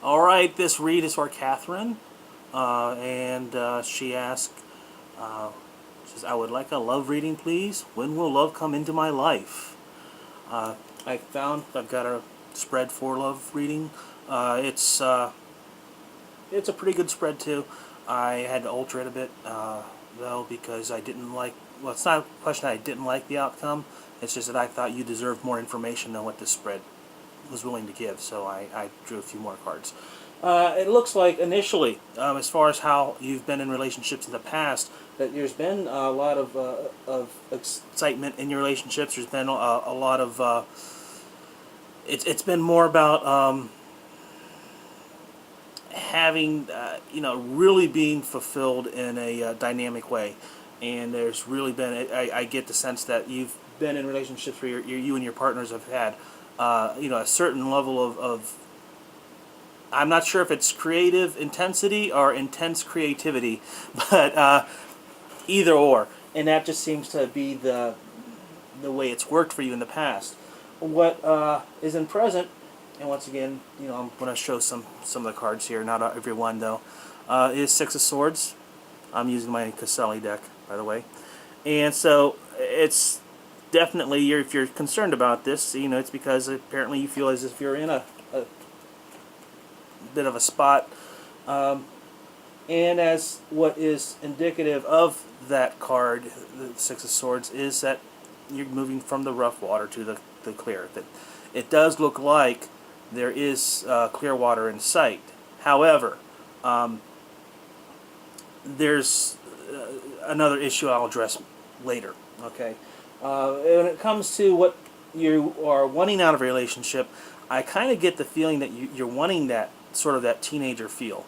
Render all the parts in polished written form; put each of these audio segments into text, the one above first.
Alright, this read is for Catherine, and she asked, says, I would like a love reading, please. When will love come into my life? I've got a spread for love reading. It's a pretty good spread too. I had to alter it a bit, though, because I didn't like, well, it's not a question that I didn't like the outcome. It's just that I thought you deserved more information than what this spread was willing to give, so I drew a few more cards. It looks like initially, as far as how you've been in relationships in the past, that there's been a lot of excitement in your relationships. There's been a lot of it's been more about having really being fulfilled in a dynamic way, and there's really been I get the sense that you've been in relationships where you and your partners have had a certain level of I'm not sure if it's creative intensity or intense creativity, but either or, and that just seems to be the way it's worked for you in the past. What is in present, and once again, I'm going to show some of the cards here, not every one though, is Six of Swords. I'm using my Caselli deck, by the way, and so it's definitely if you're concerned about this, it's because apparently you feel as if you're in a bit of a spot, and as what is indicative of that card, the Six of Swords, is that you're moving from the rough water to the clear. That it does look like there is clear water in sight. However, there's another issue I'll address later. Okay, when it comes to what you are wanting out of a relationship, I kind of get the feeling that you're wanting that sort of that teenager feel.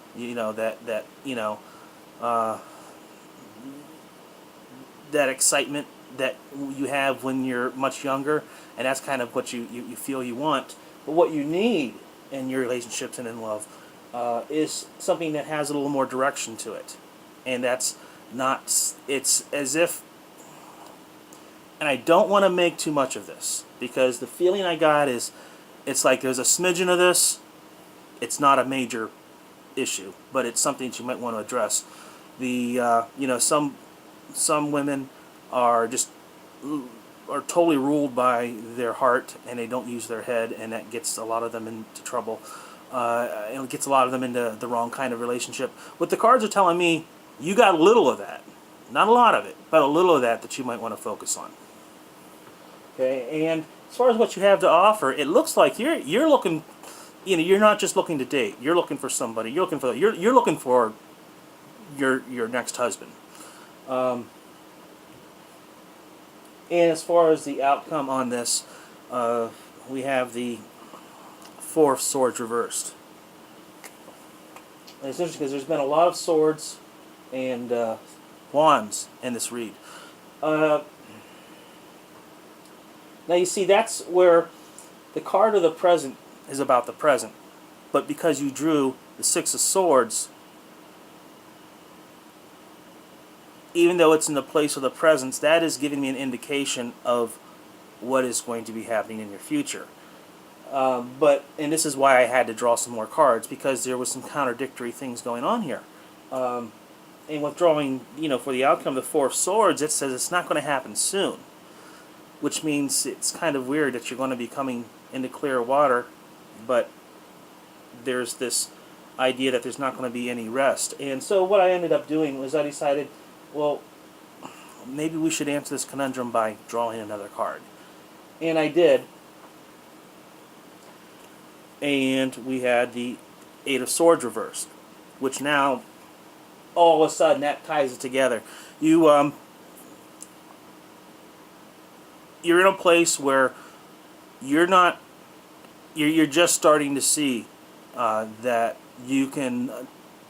That excitement that you have when you're much younger, and that's kind of what you feel you want. But what you need in your relationships and in love is something that has a little more direction to it, and that's not. It's as if, and I don't want to make too much of this because the feeling I got is, it's like there's a smidgen of this. It's not a major issue, but it's something that you might want to address. Some women are just are totally ruled by their heart, and they don't use their head, and that gets a lot of them into trouble. And it gets a lot of them into the wrong kind of relationship. What the cards are telling me, you got a little of that, not a lot of it, but a little of that you might want to focus on. Okay, and as far as what you have to offer, it looks like you're looking. You're not just looking to date. You're looking for somebody. You're looking for your next husband. And as far as the outcome on this, we have the Four of Swords reversed. And it's interesting because there's been a lot of swords and wands in this read. Now you see, that's where the card of the present is about the present, but because you drew the Six of Swords, even though it's in the place of the presence, that is giving me an indication of what is going to be happening in your future. And this is why I had to draw some more cards, because there was some contradictory things going on here. And with drawing, for the outcome of the Four of Swords, it says it's not going to happen soon, which means it's kind of weird that you're going to be coming into clear water, but there's this idea that there's not going to be any rest. And so what I ended up doing was I decided, well, maybe we should answer this conundrum by drawing another card. And I did. And we had the Eight of Swords reversed, which now, all of a sudden, that ties it together. You're in a place where you're just starting to see that you can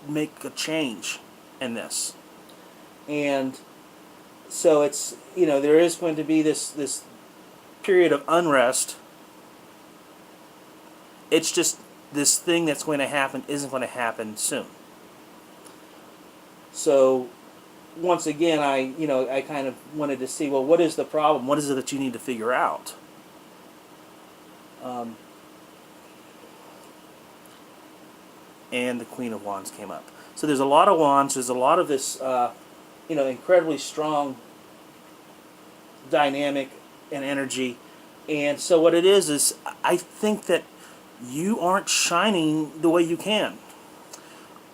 make a change in this. And so it's, there is going to be this period of unrest. It's just this thing that's going to happen isn't going to happen soon. So once again, I kind of wanted to see, well, what is the problem? What is it that you need to figure out? and the Queen of Wands came up. So there's a lot of wands. There's a lot of this, incredibly strong dynamic and energy. And so what it is I think that you aren't shining the way you can.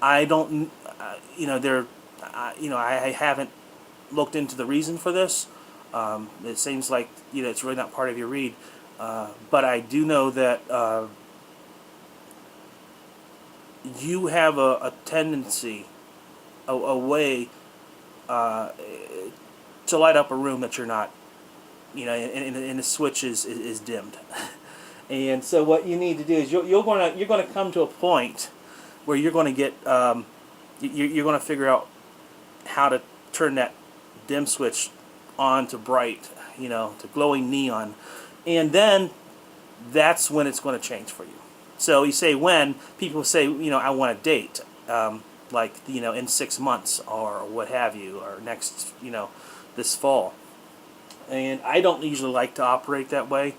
I don't, I haven't looked into the reason for this. It seems like, it's really not part of your read. But I do know that you have a tendency, a way to light up a room that you're not, and the switch is dimmed. And so what you need to do is you're going to come to a point where you're going to get you're going to figure out how to turn that dim switch on to bright, to glowing neon, and then that's when it's going to change for you. So you say when, people say, I want a date, in 6 months or what have you, or next, this fall. And I don't usually like to operate that way.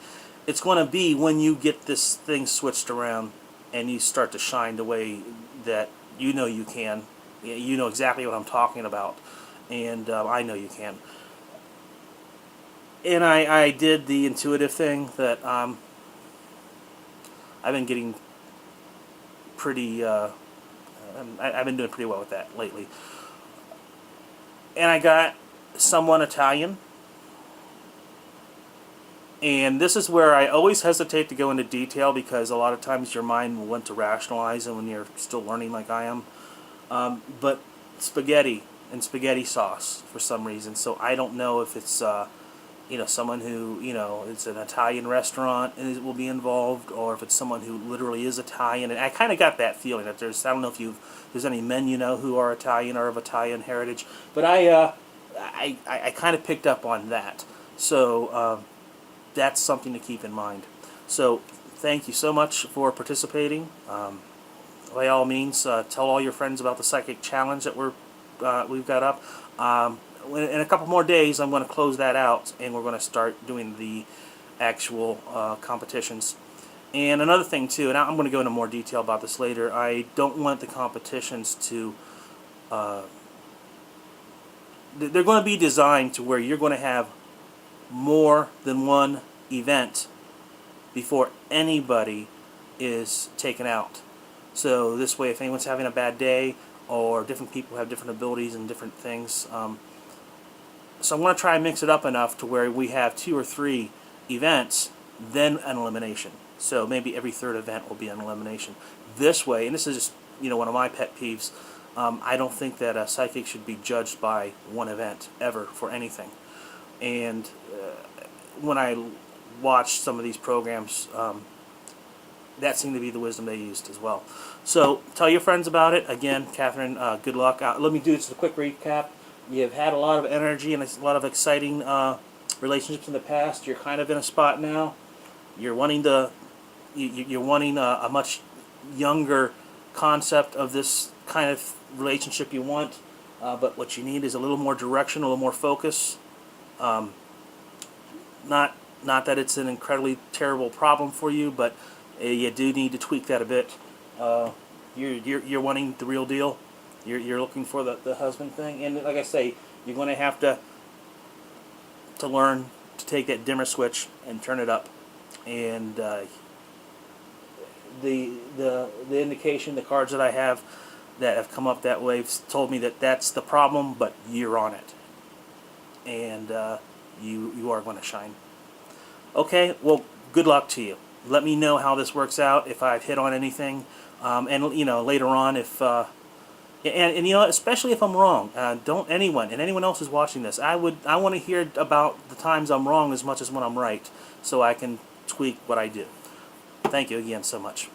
It's going to be when you get this thing switched around and you start to shine the way that you can. You know exactly what I'm talking about, and I know you can. And I did the intuitive thing that I've been getting pretty, I've been doing pretty well with that lately. And I got someone Italian. And this is where I always hesitate to go into detail, because a lot of times your mind will want to rationalize it when you're still learning like I am. But spaghetti and spaghetti sauce for some reason. So I don't know if it's someone who, it's an Italian restaurant and it will be involved, or if it's someone who literally is Italian. And I kind of got that feeling that I don't know if there's any men who are Italian or of Italian heritage, but I kind of picked up on that. So that's something to keep in mind. So thank you so much for participating. By all means, tell all your friends about the Psychic Challenge that we've got up. In a couple more days, I'm going to close that out, and we're going to start doing the actual competitions. And another thing too, and I'm going to go into more detail about this later, I don't want the competitions to they're going to be designed to where you're going to have more than one event before anybody is taken out. So this way, if anyone's having a bad day, or different people have different abilities and different things, so I'm going to try and mix it up enough to where we have 2 or 3 events, then an elimination. So maybe every third event will be an elimination. This way, and this is just one of my pet peeves, I don't think that a psychic should be judged by one event ever for anything. And when I watched some of these programs, that seemed to be the wisdom they used as well. So tell your friends about it. Again, Catherine, good luck. Let me do just a quick recap. You've had a lot of energy and a lot of exciting relationships in the past. You're kind of in a spot now. You're wanting you're wanting a much younger concept of this kind of relationship you want. But what you need is a little more direction, a little more focus. Not that it's an incredibly terrible problem for you, but you do need to tweak that a bit. You're wanting the real deal. You're looking for the husband thing, and like I say, you're going to have to learn to take that dimmer switch and turn it up. And the indication, the cards that I have that have come up that way have told me that that's the problem, but you're on it, and you are going to shine. Okay, well, good luck to you. Let me know how this works out, if I've hit on anything, and later on if and especially if I'm wrong. Don't anyone else is watching this, I want to hear about the times I'm wrong as much as when I'm right, so I can tweak what I do. Thank you again so much.